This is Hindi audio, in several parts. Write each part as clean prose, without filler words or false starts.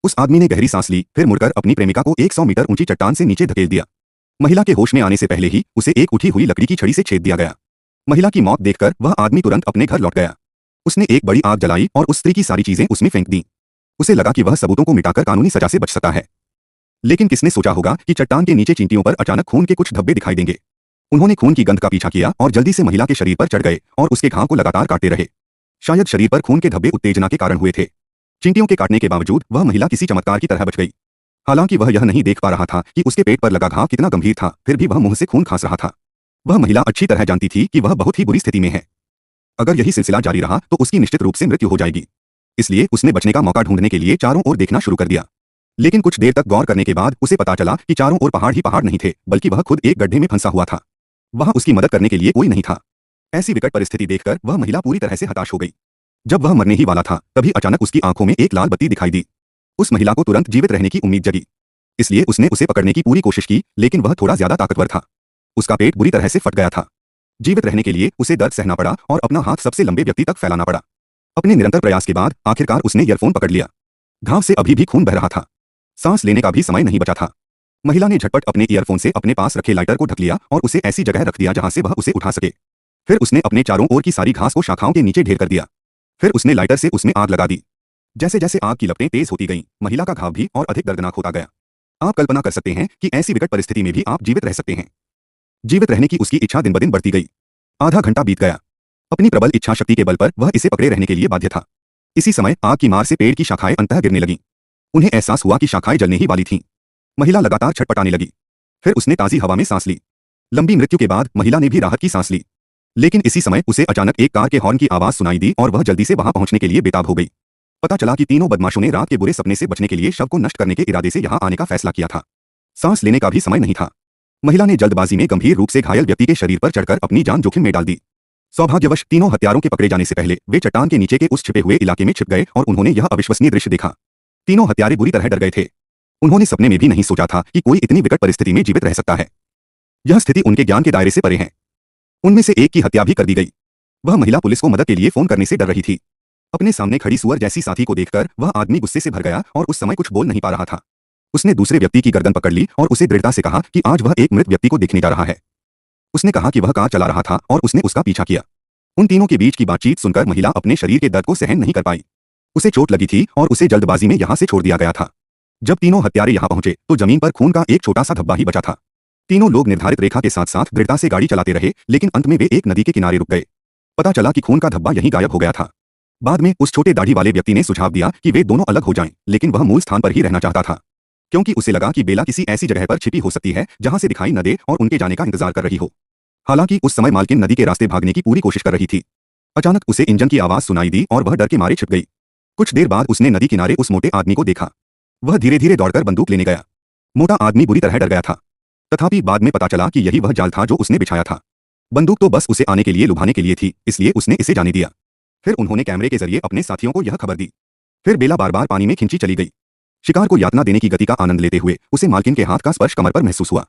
उस आदमी ने गहरी सांस ली, फिर मुड़कर अपनी प्रेमिका को 100 मीटर ऊंची चट्टान से नीचे धकेल दिया। महिला के होश में आने से पहले ही उसे एक उठी हुई लकड़ी की छड़ी से छेद दिया गया। महिला की मौत देखकर वह आदमी तुरंत अपने घर लौट गया। उसने एक बड़ी आग जलाई और उस स्त्री की सारी चीजें उसमें फेंक दी। उसे लगा कि वह सबूतों को मिटाकर कानूनी सजा से बच सकता है। लेकिन किसने सोचा होगा कि चट्टान के नीचे चींटियों पर अचानक खून के कुछ धब्बे दिखाई देंगे। उन्होंने खून की गंध का पीछा किया और जल्दी से महिला के शरीर पर चढ़ गए और उसके घाव को लगातार काटते रहे। शायद शरीर पर खून के धब्बे उत्तेजना के कारण हुए थे। चींटियों के काटने के बावजूद वह महिला किसी चमत्कार की तरह बच गई। हालांकि वह यह नहीं देख पा रहा था कि उसके पेट पर लगा घाव कितना गंभीर था, फिर भी वह मुंह से खून खांस रहा था। वह महिला अच्छी तरह जानती थी कि वह बहुत ही बुरी स्थिति में है। अगर यही सिलसिला जारी रहा तो उसकी निश्चित रूप से मृत्यु हो जाएगी। इसलिए उसने बचने का मौका ढूंढने के लिए चारों ओर देखना शुरू कर दिया। लेकिन कुछ देर तक गौर करने के बाद उसे पता चला कि चारों ओर पहाड़ ही पहाड़ नहीं थे, बल्कि वह खुद एक गड्ढे में फंसा हुआ था। वहां उसकी मदद करने के लिए कोई नहीं था। ऐसी विकट परिस्थिति देखकर वह महिला पूरी तरह से हताश हो गई। जब वह मरने ही वाला था, तभी अचानक उसकी आंखों में एक लाल बत्ती दिखाई दी। उस महिला को तुरंत जीवित रहने की उम्मीद जगी। इसलिए उसने उसे पकड़ने की पूरी कोशिश की, लेकिन वह थोड़ा ज्यादा ताकतवर था। उसका पेट बुरी तरह से फट गया था। जीवित रहने के लिए उसे दर्द सहना पड़ा और अपना हाथ सबसे लंबे व्यक्ति तक फैलाना पड़ा। अपने निरंतर प्रयास के बाद आखिरकार उसने ईयरफोन पकड़ लिया। घाव से अभी भी खून बह रहा था। सांस लेने का भी समय नहीं बचा था। महिला ने झटपट अपने ईयरफोन से अपने पास रखे लाइटर को ढक लिया और उसे ऐसी जगह रख दिया जहां से वह उसे उठा सके। फिर उसने अपने चारों ओर की सारी घास को शाखाओं के नीचे ढेर कर दिया। फिर उसने लाइटर से उसमें आग लगा दी। जैसे जैसे आग की लपटें तेज होती गईं, महिला का घाव भी और अधिक दर्दनाक होता गया। आप कल्पना कर सकते हैं कि ऐसी विकट परिस्थिति में भी आप जीवित रह सकते हैं। जीवित रहने की उसकी इच्छा दिन ब दिन बढ़ती गई। आधा घंटा बीत गया। अपनी प्रबल इच्छा शक्ति के बल पर वह इसे पकड़े रहने के लिए बाध्य था। इसी समय आग की मार से पेड़ की शाखाएं अंततः गिरने लगीं। उन्हें एहसास हुआ कि शाखाएं जलने ही वाली थीं। महिला लगातार छटपटाने लगी। फिर उसने ताजी हवा में सांस ली। लंबी मृत्यु के बाद महिला ने भी राहत की सांस ली। लेकिन इसी समय उसे अचानक एक कार के हॉर्न की आवाज सुनाई दी और वह जल्दी से वहां पहुंचने के लिए बेताब हो गई। पता चला कि तीनों बदमाशों ने रात के बुरे सपने से बचने के लिए शव को नष्ट करने के इरादे से यहां आने का फैसला किया था। सांस लेने का भी समय नहीं था। महिला ने जल्दबाजी में गंभीर रूप से घायल व्यक्ति के शरीर पर चढ़कर अपनी जान जोखिम में डाल दी। सौभाग्यवश तीनों हत्यारों के पकड़े जाने से पहले वे चट्टान के नीचे के उस छिपे हुए इलाके में छिप गए और उन्होंने यह अविश्वसनीय दृश्य देखा। तीनों हत्यारे बुरी तरह डर गए थे। उन्होंने सपने में भी नहीं सोचा था कि कोई इतनी विकट परिस्थिति में जीवित रह सकता है। यह स्थिति उनके ज्ञान के दायरे से परे है। उनमें से एक की हत्या भी कर दी गई। वह महिला पुलिस को मदद के लिए फोन करने से डर रही थी। अपने सामने खड़ी सुअर जैसी साथी को देखकर वह आदमी गुस्से से भर गया और उस समय कुछ बोल नहीं पा रहा था। उसने दूसरे व्यक्ति की गर्दन पकड़ ली और उसे दृढ़ता से कहा कि आज वह एक मृत व्यक्ति को देखने जा रहा है। उसने कहा कि वह कार चला रहा था और उसने उसका पीछा किया। उन तीनों के बीच की बातचीत सुनकर महिला अपने शरीर के दर्द को सहन नहीं कर पाई। उसे चोट लगी थी और उसे जल्दबाजी में यहां से छोड़ दिया गया था। जब तीनों हत्यारे यहां पहुंचे तो जमीन पर खून का एक छोटा सा धब्बा ही बचा था। तीनों लोग निर्धारित रेखा के साथ साथ दृढ़ता से गाड़ी चलाते रहे, लेकिन अंत में वे एक नदी के किनारे रुक गए। पता चला कि खून का धब्बा यहीं गायब हो गया था। बाद में उस छोटे दाढ़ी वाले व्यक्ति ने सुझाव दिया कि वे दोनों अलग हो जाएं, लेकिन वह मूल स्थान पर ही रहना चाहता था, क्योंकि उसे लगा कि बेला किसी ऐसी जगह पर छिपी हो सकती है जहां से दिखाई न दे और उनके जाने का इंतजार कर रही हो। हालांकि उस समय मालकिन नदी के रास्ते भागने की पूरी कोशिश कर रही थी। अचानक उसे इंजन की आवाज सुनाई दी और वह डर के मारे छिप गई। कुछ देर बाद उसने नदी किनारे उस मोटे आदमी को देखा। वह धीरे धीरे दौड़कर बंदूक लेने गया। मोटा आदमी बुरी तरह डर गया था। तथापि बाद में पता चला कि यही वह जाल था जो उसने बिछाया था। बंदूक तो बस उसे आने के लिए लुभाने के लिए थी, इसलिए उसने इसे जाने दिया। फिर उन्होंने कैमरे के जरिए अपने साथियों को यह खबर दी। फिर बेला बार बार पानी में खिंची चली गई। शिकार को यातना देने की गति का आनंद लेते हुए उसे मालकिन के हाथ का स्पर्श कमर पर महसूस हुआ।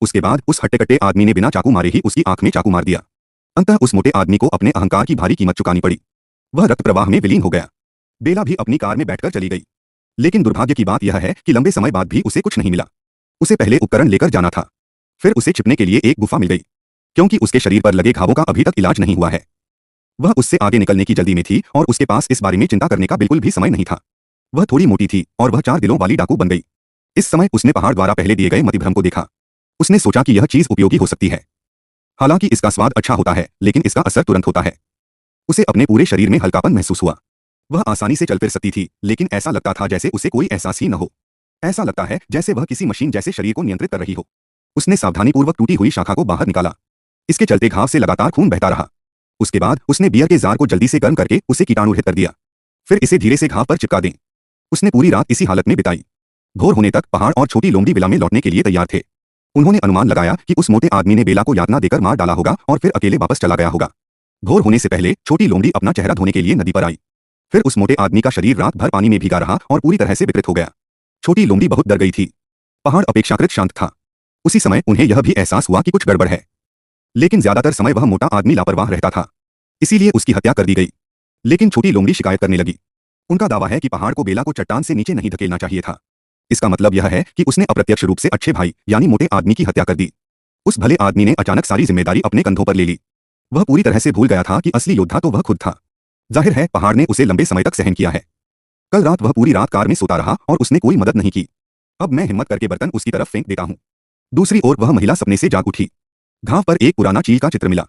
उसके बाद उस हट्टे-कट्टे आदमी ने बिना चाकू मारे ही उसकी आंख में चाकू मार दिया। अंततः उस मोटे आदमी को अपने अहंकार की भारी कीमत चुकानी पड़ी। वह रक्त प्रवाह में विलीन हो गया। बेला भी अपनी कार में बैठकर चली गई। लेकिन दुर्भाग्य की बात यह है कि लंबे समय बाद भी उसे कुछ नहीं मिला। उसे पहले उपकरण लेकर जाना था। फिर उसे छिपने के लिए एक गुफा मिल गई, क्योंकि उसके शरीर पर लगे घावों का अभी तक इलाज नहीं हुआ है। वह उससे आगे निकलने की जल्दी में थी और उसके पास इस बारे में चिंता करने का बिल्कुल भी समय नहीं था। वह थोड़ी मोटी थी और वह 4 दिलों वाली डाकू बन गई। इस समय उसने पहाड़ द्वारा पहले दिए गए मतिभ्रम को देखा। उसने सोचा कि यह चीज उपयोगी हो सकती है। हालांकि इसका स्वाद अच्छा होता है, लेकिन इसका असर तुरंत होता है। उसे अपने पूरे शरीर में हल्कापन महसूस हुआ। वह आसानी से चल फिर सकती थी, लेकिन ऐसा लगता था जैसे उसे कोई एहसास ही न हो। ऐसा लगता है जैसे वह किसी मशीन जैसे शरीर को नियंत्रित कर रही हो। उसने सावधानीपूर्वक टूटी हुई शाखा को बाहर निकाला। इसके चलते घाव से लगातार खून बहता रहा। उसके बाद उसने बियर के जार को जल्दी से गर्म करके उसे कीटाणुरहित कर दिया। फिर इसे धीरे से घाव पर चिपका दें। उसने पूरी रात इसी हालत में बिताई। भोर होने तक पहाड़ और छोटी लोमड़ी विला में लौटने के लिए तैयार थे। उन्होंने अनुमान लगाया कि उस मोटे आदमी ने बेला को यातना देकर मार डाला होगा और फिर अकेले वापस चला गया होगा। भोर होने से पहले छोटी लोमड़ी अपना चेहरा धोने के लिए नदी पर आई। फिर उस मोटे आदमी का शरीर रात भर पानी में भीगा रहा और पूरी तरह से विकृत हो गया। छोटी लोमड़ी बहुत डर गई थी। पहाड़ अपेक्षाकृत शांत था। उसी समय उन्हें यह भी एहसास हुआ कि कुछ गड़बड़ है, लेकिन ज्यादातर समय वह मोटा आदमी लापरवाह रहता था, इसीलिए उसकी हत्या कर दी गई। लेकिन छोटी लोमड़ी शिकायत करने लगी। उनका दावा है कि पहाड़ को बेला को चट्टान से नीचे नहीं धकेलना चाहिए था। इसका मतलब यह है कि उसने अप्रत्यक्ष रूप से अच्छे भाई यानी मोटे आदमी की हत्या कर दी। उस भले आदमी ने अचानक सारी जिम्मेदारी अपने कंधों पर ले ली। वह पूरी तरह से भूल गया था कि असली योद्धा तो वह खुद था। जाहिर है पहाड़ ने उसे लंबे समय तक सहन किया है। कल रात वह पूरी रात कार में सोता रहा और उसने कोई मदद नहीं की। अब मैं हिम्मत करके बर्तन उसकी तरफ फेंक देता हूँ। दूसरी ओर वह महिला सपने से जाग उठी। घाव पर एक पुराना चील का चित्र मिला।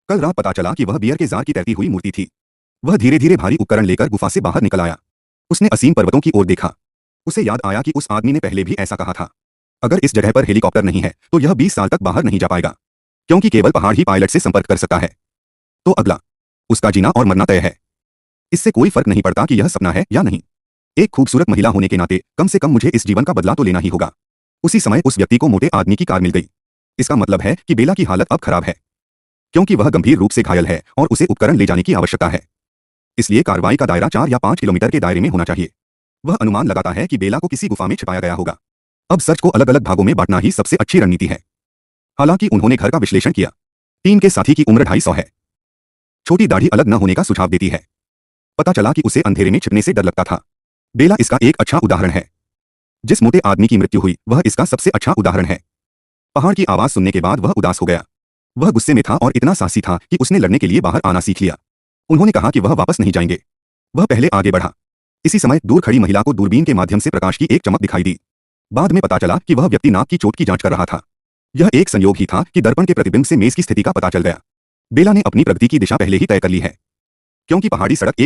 कल रात पता चला कि वह बियर के जार की तैरती हुई मूर्ति थी। वह धीरे धीरे भारी उपकरण लेकर गुफा से बाहर निकल आया। उसने असीम पर्वतों की ओर देखा। उसे याद आया कि उस आदमी ने पहले भी ऐसा कहा था, अगर इस जगह पर हेलीकॉप्टर नहीं है तो यह 20 साल तक बाहर नहीं जा पाएगा, क्योंकि केवल पहाड़ ही पायलट से संपर्क कर सकता है। तो अगला, उसका जीना और मरना तय है। इससे कोई फर्क नहीं पड़ता कि यह सपना है या नहीं। एक खूबसूरत महिला होने के नाते कम से कम मुझे इस जीवन का बदला तो लेना ही होगा। उसी समय उस व्यक्ति को मोटे आदमी की कार मिल गई। इसका मतलब है कि बेला की हालत अब खराब है, क्योंकि वह गंभीर रूप से घायल है और उसे उपकरण ले जाने की आवश्यकता है। इसलिए कार्रवाई का दायरा 4 या 5 किलोमीटर के दायरे में होना चाहिए। वह अनुमान लगाता है कि बेला को किसी गुफा में छिपाया गया होगा। अब सर्च को अलग अलग भागों में बांटना ही सबसे अच्छी रणनीति है। हालांकि उन्होंने घर का विश्लेषण किया। टीम के साथी की उम्र 250 है। छोटी दाढ़ी अलग न होने का सुझाव देती है। पता चला कि उसे अंधेरे में छिपने से डर लगता था। बेला इसका एक अच्छा उदाहरण है। जिस मोटे आदमी की मृत्यु हुई वह इसका सबसे अच्छा उदाहरण है। पहाड़ की आवाज सुनने के बाद वह उदास हो गया। वह गुस्से में था और इतना साहसी था कि उसने लड़ने के लिए बाहर आना सीख लिया। उन्होंने कहा कि वह वापस नहीं जाएंगे। वह पहले आगे बढ़ा। इसी समय दूर खड़ी महिला को दूरबीन के माध्यम से प्रकाश की एक चमक दिखाई दी। बाद में पता चला कि वह व्यक्ति नाक की चोट की जांच कर रहा था। यह एक संयोग ही था कि दर्पण के प्रतिबिंब से मेज की स्थिति का पता चल गया। बेला ने अपनी प्रगति की दिशा पहले ही तय कर ली है, क्योंकि पहाड़ी सड़क एक